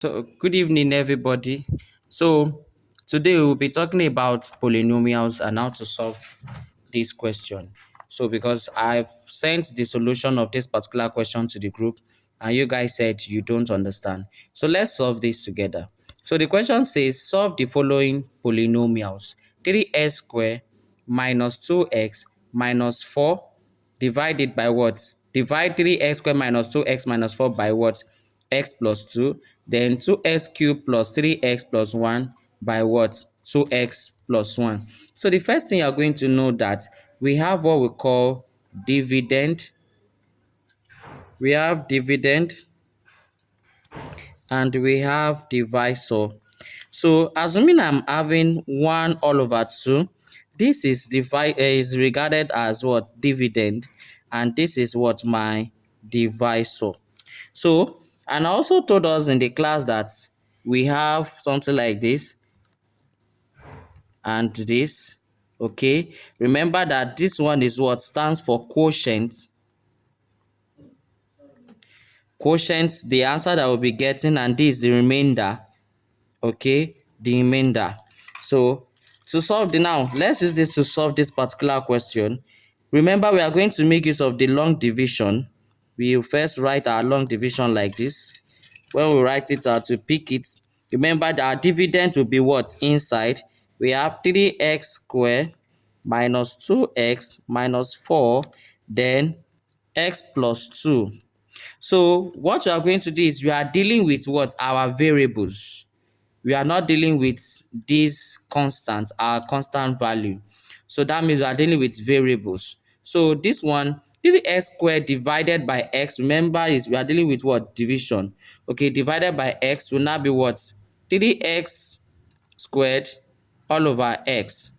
So, good evening, everybody. So, today we'll be talking about polynomials and how to solve this question. So, because I've sent the solution of this particular question to the group, and you guys said you don't understand. So, let's solve this together. So, the question says solve the following polynomials: 3x squared minus 2x minus 4 divided by what? Divide 3x squared minus 2x minus 4 by what? X plus 2. Then 2x cubed plus 3x plus 1 by what? 2x plus 1. So the first thing you're going to know that we have what we call dividend. We have dividend and we have divisor. So assuming I'm having 1 all over 2, this is regarded as what? Dividend, and this is what? My divisor. So, and I also told us in the class that we have something like this and this. Okay, remember that this one is what stands for quotient. Quotient, the answer that we'll be getting, and this is the remainder. Okay, the remainder. So to solve the now, let's use this to solve this particular question. Remember, we are going to make use of the long division. We will first write our long division like this. When we write it out, to pick it, remember that our dividend will be what? Inside, we have 3x squared minus 2x minus 4, then x plus 2. So what we are going to do is we are dealing with what? Our variables. We are not dealing with this constant, our constant value. So that means we are dealing with variables. So this one, 3x squared divided by x, remember, is we are dealing with what? Division. Okay, divided by x will now be what? 3x squared all over x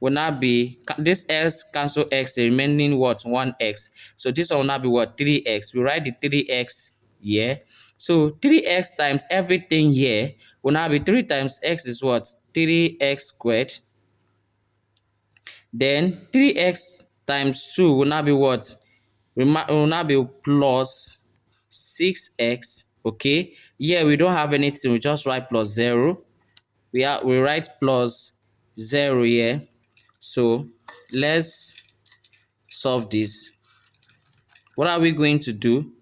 will now be, this x cancel x, remaining what? 1x. So this one will now be what? 3x. We write the 3x here. So 3x times everything here will now be 3 times x is what? 3x squared. Then 3x times 2 will now be what? Will now be plus 6x. Okay, here we don't have anything, we just write plus 0. We write plus 0 here. So let's solve this. What are we going to do?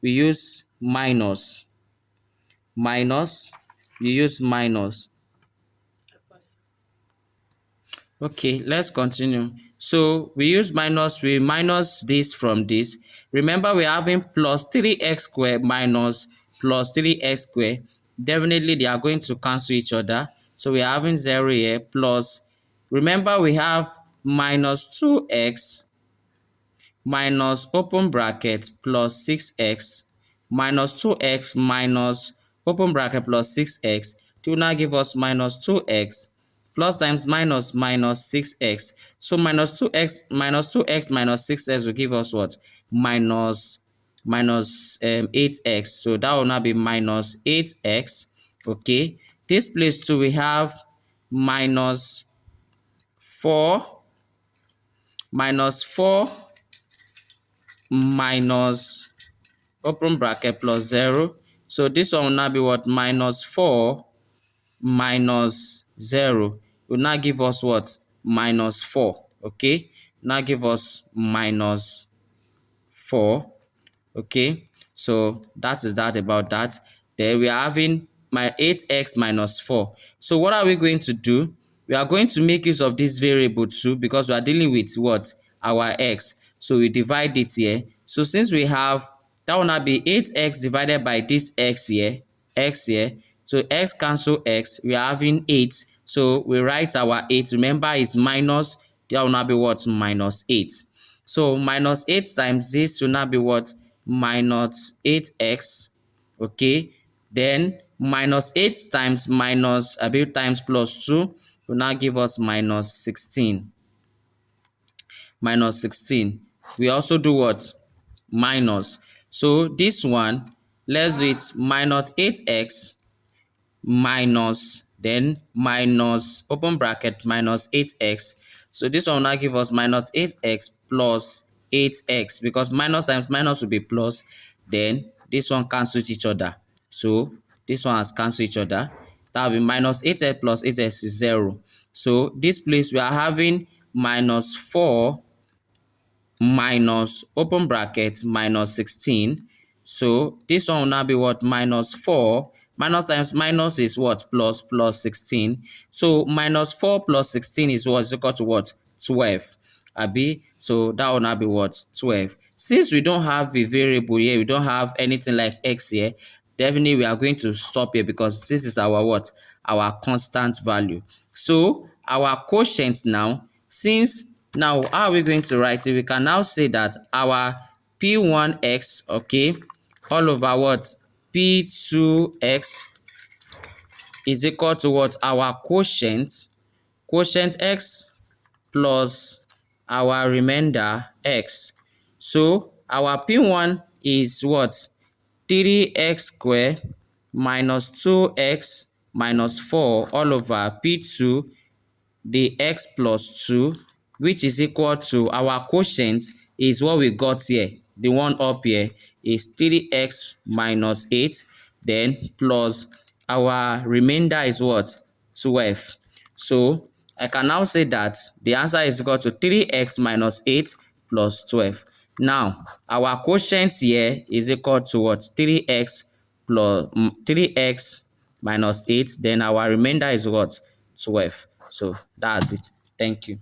We use minus. Minus. You use minus. Okay, let's continue. So we use minus, we minus this from this. Remember, we're having plus 3x squared minus plus 3x squared. Definitely they are going to cancel each other. So we're having 0 here plus, remember, we have minus 2x minus open bracket plus 6x minus 2x minus open bracket plus 6x. It will now give us minus 2x plus times minus minus 6x. So minus 2x minus 2x minus 6x will give us what? Minus 8x. So that will now be minus 8x. Okay. This place too, we have minus 4 minus open bracket plus 0. So this one will now be what? Minus 4 minus 0 will now give us what? Minus 4. Okay, now give us minus 4. Okay, so that is that about that. Then we are having my 8x minus 4. So what are we going to do? We are going to make use of this variable too, because we are dealing with what? Our x. So we divide it here. So since we have, that will now be 8x divided by this x here, So x cancel x, we are having 8. So we write our 8. Remember, it's minus, that will now be what? Minus 8. So minus 8 times this will now be what? Minus 8x. Okay, then minus 8 times minus a bit times plus 2 will now give us minus 16. Minus 16. We also do what? Minus. So this one, let's do it. Minus 8x minus, then minus open bracket minus 8x. So this one will now give us minus 8x plus 8x, because minus times minus will be plus. Then this one cancels each other. So This one has cancelled each other. That will be minus 8x plus 8x is 0. So this place we are having minus 4 minus open bracket minus 16. So this one will now be what? Minus 4. Minus times minus is what? Plus 16. So minus 4 plus 16 is what? Is equal to what? 12. Abi, so that will now be what? 12. Since we don't have a variable here, we don't have anything like x here, definitely we are going to stop here because this is our what? Our constant value. So our quotient now, since now how are we going to write it? We can now say that our p1x, okay, all over what? p2x is equal to what? Our quotient x plus our remainder x. So our P1 is what? 3x squared minus 2x minus 4 all over P2, the x plus 2, which is equal to our quotient is what we got here. The one up here is 3x minus 8, then plus our remainder is what? 12. So I can now say that the answer is equal to 3x minus 8 plus 12. Now, our quotient here is equal to what? 3x plus 3x minus 8. Then our remainder is what? 12. So that's it. Thank you.